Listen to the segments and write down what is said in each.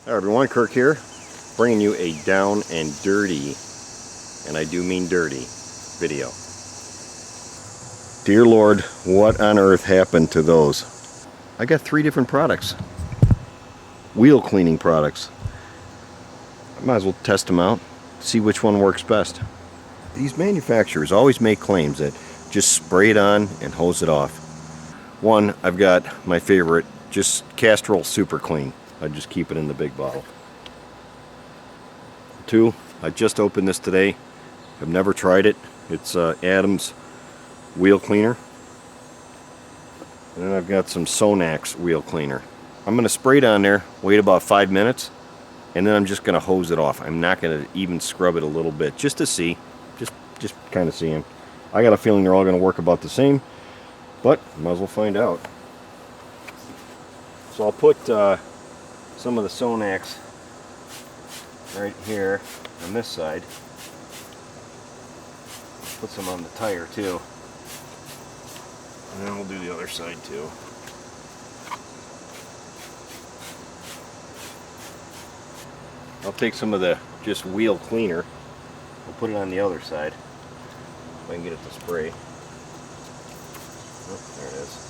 Hi everyone, Kirk here, bringing you a down and dirty, and I do mean dirty, video. Dear Lord, what on earth happened to those? I got 3 different products, wheel cleaning products. I might as well test them out, see which one works best. These manufacturers always make claims that just spray it on and hose it off. One, I've got my favorite, just Castrol Super Clean. I just keep it in the big bottle. 2, I just opened this today. I've never tried it. It's Adam's wheel cleaner. And then I've got some Sonax wheel cleaner. I'm going to spray it on there, wait about 5 minutes, and then I'm just going to hose it off. I'm not going to even scrub it a little bit, just to see, just kind of seeing. I got a feeling they're all going to work about the same, but might as well find out. So I'll put some of the Sonax right here on this side. Put some on the tire too. And then we'll do the other side too. I'll take some of the just wheel cleaner. We'll put it on the other side. If I can get it to spray. Oh, there it is.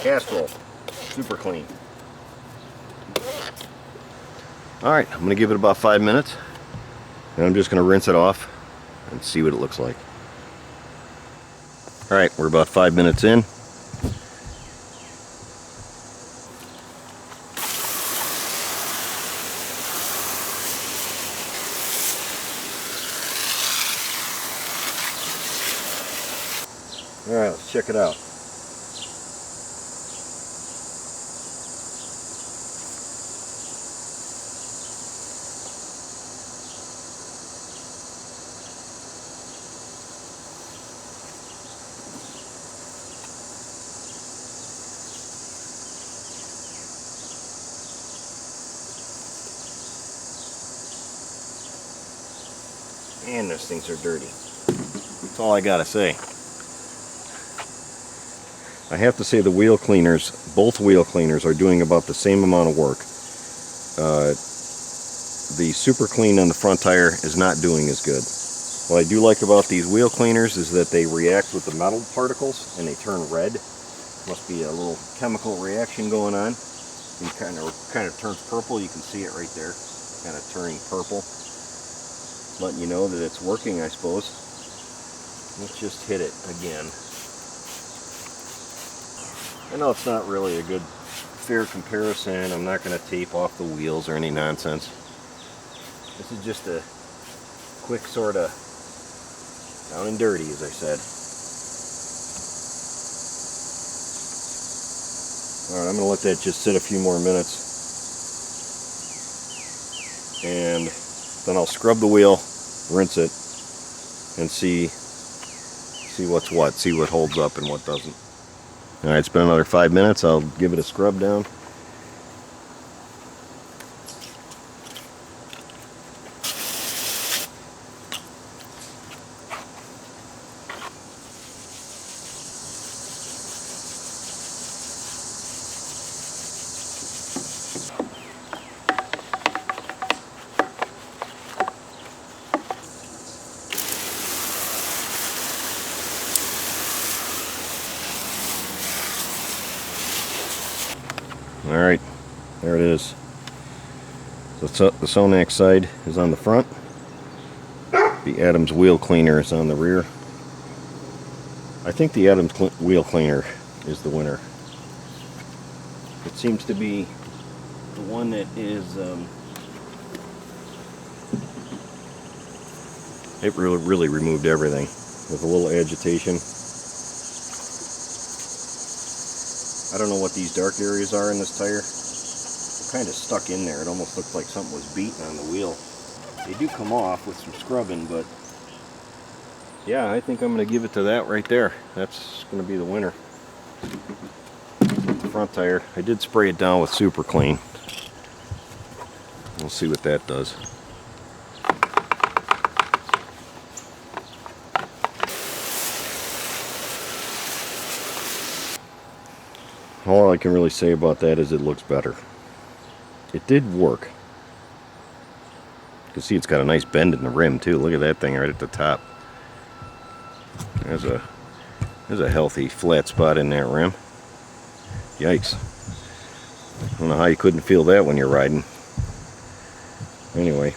Castrol Super Clean. Alright, I'm going to give it about 5 minutes. And I'm just going to rinse it off and see what it looks like. Alright, we're about 5 minutes in. Alright, let's check it out. And those things are dirty. That's all I gotta say. I have to say the wheel cleaners, both wheel cleaners, are doing about the same amount of work. The Super Clean on the front tire is not doing as good. What I do like about these wheel cleaners is that they react with the metal particles and they turn red. Must be a little chemical reaction going on. It kind of turns purple. You can see it right there, kind of turning purple. Letting you know that it's working, I suppose. Let's just hit it again. I know it's not really a good fair comparison. I'm not going to tape off the wheels or any nonsense. This is just a quick sort of down and dirty, as I said. Alright, I'm going to let that just sit a few more minutes. And then I'll scrub the wheel, rinse it, and see what's what, see what holds up and what doesn't. Alright, it's been another 5 minutes. I'll give it a scrub down. Alright, there it is. So the Sonax side is on the front. The Adams wheel cleaner is on the rear. I think the Adams wheel cleaner is the winner. It seems to be the one that is, it really removed everything with a little agitation. I don't know what these dark areas are in this tire. They're kind of stuck in there. It almost looks like something was beaten on the wheel. They do come off with some scrubbing, but yeah, I think I'm going to give it to that right there. That's going to be the winner. The front tire, I did spray it down with Super Clean. We'll see what that does. All I can really say about that is it looks better. It did work. You can see it's got a nice bend in the rim too. Look at that thing right at the top. There's a healthy flat spot in that rim. Yikes. I don't know how you couldn't feel that when you're riding. Anyway,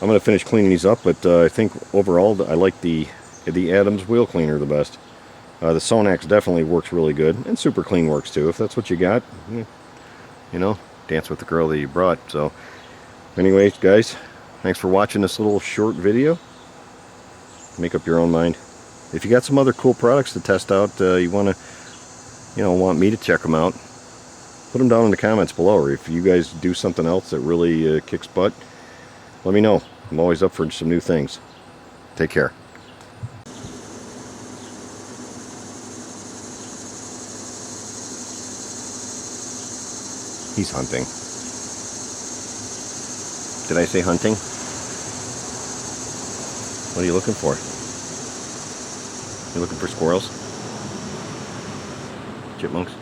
I'm going to finish cleaning these up, but I think overall I like the Adams wheel cleaner the best. The Sonax definitely works really good, and Super Clean works too. If that's what you got, you know, dance with the girl that you brought. So anyways, guys, thanks for watching this little short video. Make up your own mind. If you got some other cool products to test out, you want me to check them out, put them down in the comments below. Or if you guys do something else that really kicks butt, let me know. I'm always up for some new things. Take care. He's hunting. Did I say hunting? What are you looking for? You looking for squirrels? Chipmunks?